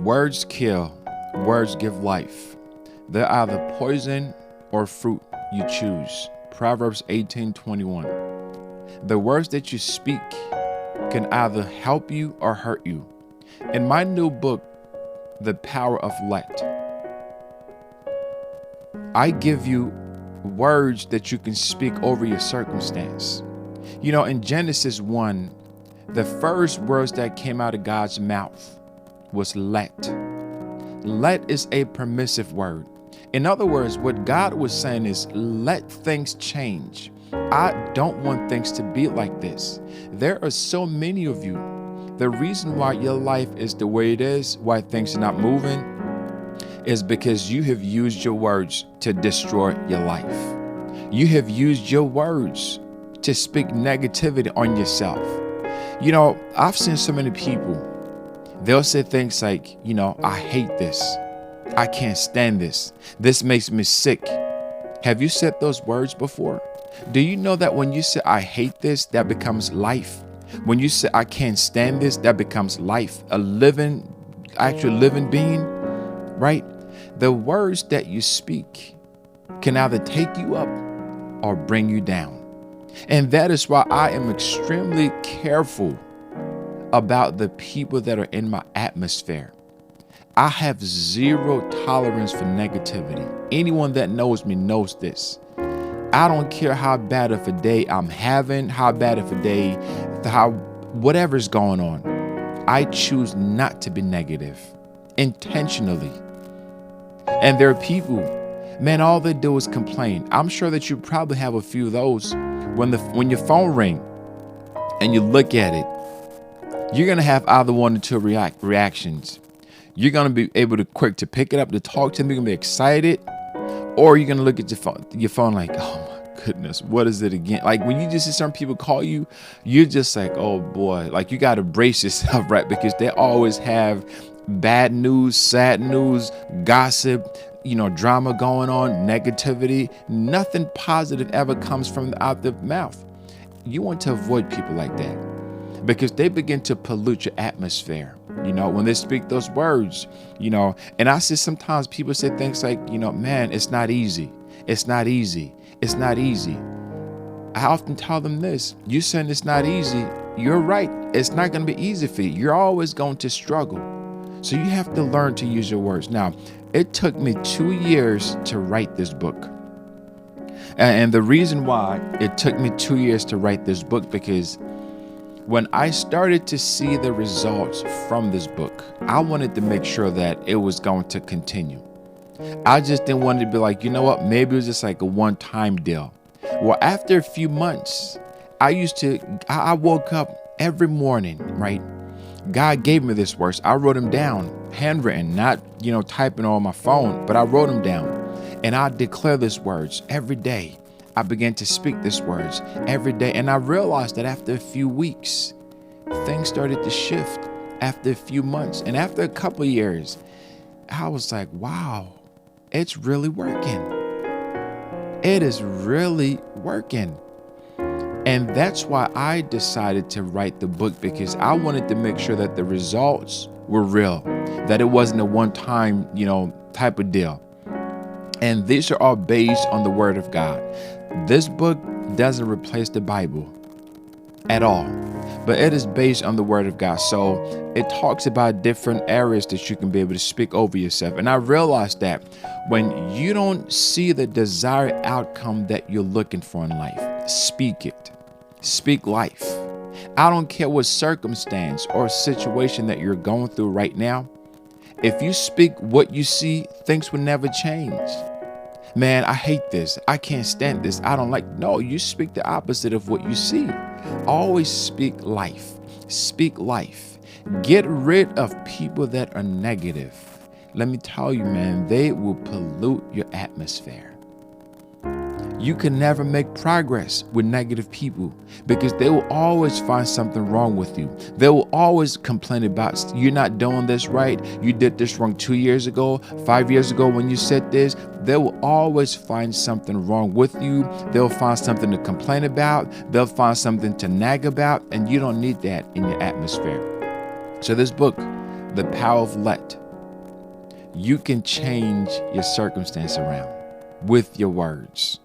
Words kill, words give life. They're either poison or fruit you choose. Proverbs 18:21. The words that you speak can either help you or hurt you. In my new book, The Power of Let, I give you words that you can speak over your circumstance. You know, in Genesis 1, the first words that came out of God's mouth was let. Let is a permissive word. In other words, what God was saying is, let things change. I don't want things to be like this. There are so many of you. The reason why your life is the way it is, why things are not moving, is because you have used your words to destroy your life. You have used your words to speak negativity on yourself. You know, I've seen so many people, they'll say things like, you know, I hate this. I can't stand this. This makes me sick. Have you said those words before? Do you know that when you say, I hate this, that becomes life? When you say, I can't stand this, that becomes life. Actual living being, right? The words that you speak can either take you up or bring you down. And that is why I am extremely careful about the people that are in my atmosphere. I have zero tolerance for negativity. Anyone that knows me knows this. I don't care how bad of a day I'm having, how bad of a day, whatever's going on. I choose not to be negative intentionally. And there are people, man, all they do is complain. I'm sure that you probably have a few of those. When your phone rings and you look at it, you're going to have either one or two reactions. You're going to be able to quick to pick it up, to talk to them. You're going to be excited. Or you're going to look at your phone like, oh my goodness, what is it again? Like when you just see some people call you, you're just like, oh boy, like you got to brace yourself, right? Because they always have bad news, sad news, gossip, drama going on, negativity. Nothing positive ever comes from out the mouth. You want to avoid people like that because they begin to pollute your atmosphere. When they speak those words, and I see sometimes people say things like, man, it's not easy. It's not easy. It's not easy. I often tell them this, you saying it's not easy. You're right. It's not going to be easy for you. You're always going to struggle. So you have to learn to use your words. Now, it took me 2 years to write this book. And the reason why it took me 2 years to write this book, because when I started to see the results from this book, I wanted to make sure that it was going to continue. I just didn't want it to be like, you know what, maybe it was just like a one-time deal. Well, after a few months, I woke up every morning, right? God gave me this words. I wrote them down, handwritten, not, typing on my phone, but I wrote them down. And I declare these words every day. I began to speak these words every day. And I realized that after a few weeks, things started to shift. After a few months and after a couple of years, I was like, wow, it's really working. It is really working. And that's why I decided to write the book, because I wanted to make sure that the results were real, that it wasn't a one-time, type of deal. And these are all based on the Word of God. This book doesn't replace the Bible at all, but it is based on the Word of God. So it talks about different areas that you can be able to speak over yourself. And I realized that when you don't see the desired outcome that you're looking for in life, speak it. Speak life. I don't care what circumstance or situation that you're going through right now. If you speak what you see, things will never change. Man, I hate this. I can't stand this. I don't like. No, you speak the opposite of what you see. Always speak life. Speak life. Get rid of people that are negative. Let me tell you, man, they will pollute your atmosphere. You can never make progress with negative people because they will always find something wrong with you. They will always complain about you're not doing this right. You did this wrong 2 years ago, 5 years ago when you said this. They will always find something wrong with you. They'll find something to complain about. They'll find something to nag about, and you don't need that in your atmosphere. So this book, The Power of Let, you can change your circumstance around with your words.